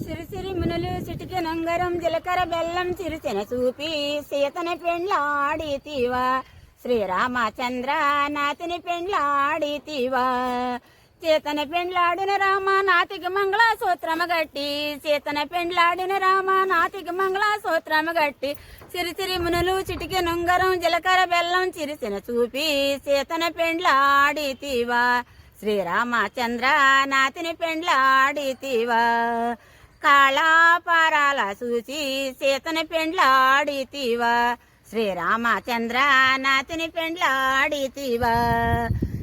సిరిసిరి మునులు చిటికి నంగరం జీలకర్ర బెల్లం చిరుచెన చూపి సీతని పెండ్లాడితివా శ్రీరామచంద్ర నాతిని పెండ్లాడితివా చేతన పెండ్లాడిన రామ నాతికి మంగళసూత్రము గట్టి చేతన పెండ్లాడిన రామ నాతికి మంగళసూత్రము గట్టి సిరిసిరి మునులు చిటికి నంగరం జీలకర్ర బెల్లం చిరుచెన చూపి సీతన పెండ్లాడితివా శ్రీరామచంద్ర నాతిని పెండ్లాడితివా కాళాపారాల చూచి సీతని పెండ్లాడితివా శ్రీరామచంద్ర నాతిని పెండ్లాడితివా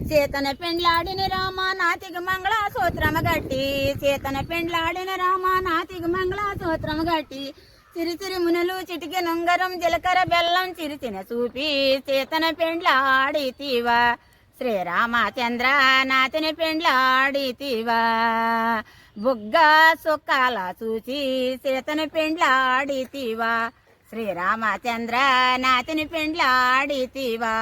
సీతన పెండ్లాడిన రామ నాతికి మంగళసూత్రము గట్టి సీతన పెండ్లాడిన రామ నాతికి మంగళసూత్రము గట్టి సిరిసిరి మునులు చిటికి నుంగరం జీలకర్ర బెల్లం చిరిచిన చూపి సీతన పెండ్లాడితివా శ్రీరామచంద్ర నాతిని పెండ్లాడితివా బుగ్గా సుక్కాల చూచి సీతని పెండ్లాడితివా శ్రీరామచంద్ర నాతిని పెండ్లాడితివా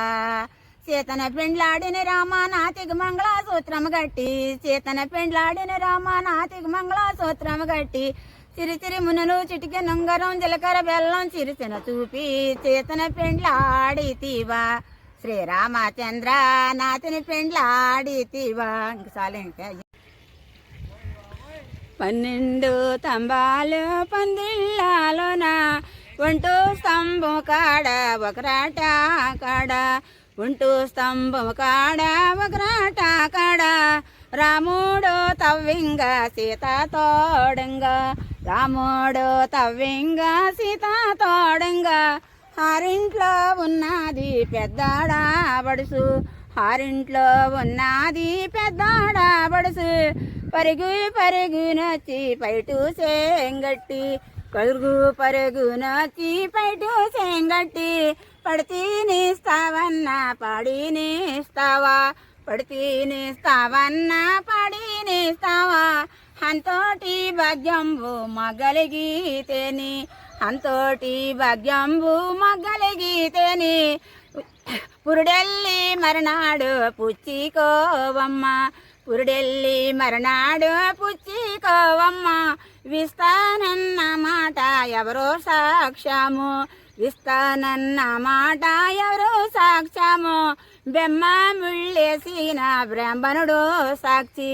సీతన పెండ్లాడిన రామ నాతికి మంగళసూత్రము గట్టి సీతన పెండ్లాడిన రామ నాతికి మంగళసూత్రము గట్టి సిరిసిరి మునులు చిటికి నుంగరం జీలకర్ర బెల్లం చిరిసిన చూపి సీతన పెండ్లాడితివా శ్రీరామచంద్ర నాతిని పెండ్లాడితివా ఇంకసాలే ఇంకా 12 తంబాలు పందిళ్ళలోన ఒంటూ స్తంభం కాడ ఒకరాట కాడ ఒంటూ స్తంభం కాడ ఒకరాట కాడ రాముడు తవ్వింగ సీత తోడంగ రాముడు తవ్వింగ సీత తోడంగ ఆరింట్లో ఉన్నది పెద్దాడా బడుసు ఆరింట్లో ఉన్నది పెద్దాడా బడుసు పరుగు పరుగునొచ్చి పైటు సేంగట్టి పరుగునొచ్చి పైటు సేంగట్టి పడితీనిస్తావన్నా పాడినిస్తావా పడితీనిస్తావన్నా పాడినిస్తావా అంతోటి భాగ్యంబు మగలిగితేని అంతోటి భాగ్యంబు మగలిగితేని పురుడెల్లి మరనాడు పుచ్చికోవమ్మ పురుడెల్లి మరనాడు పుచ్చికోవమ్మ విస్తానన్న మాట ఎవరో సాక్ష్యము విస్తానన్న మాట ఎవరో సాక్ష్యము బ్రహ్మ ముళ్ళేసిన బ్రాహ్మణుడు సాక్షి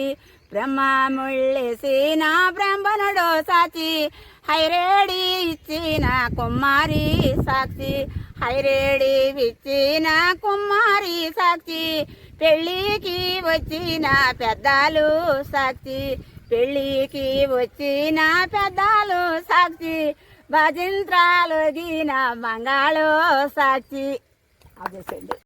బ్రహ్మ ముళ్ళేసిన బ్రాహ్మణుడు సాక్షి హైరేడి ఇచ్చిన కుమారి సాక్షి హైరేడి ఇచ్చిన కుమారి సాక్షి పెళ్ళికి వచ్చిన పెద్దాలు సాక్షి పెళ్ళికి వచ్చిన పెద్దాలు సాక్షి భజంత్రాలు గిన మంగాళో సాక్షి అదేసండి.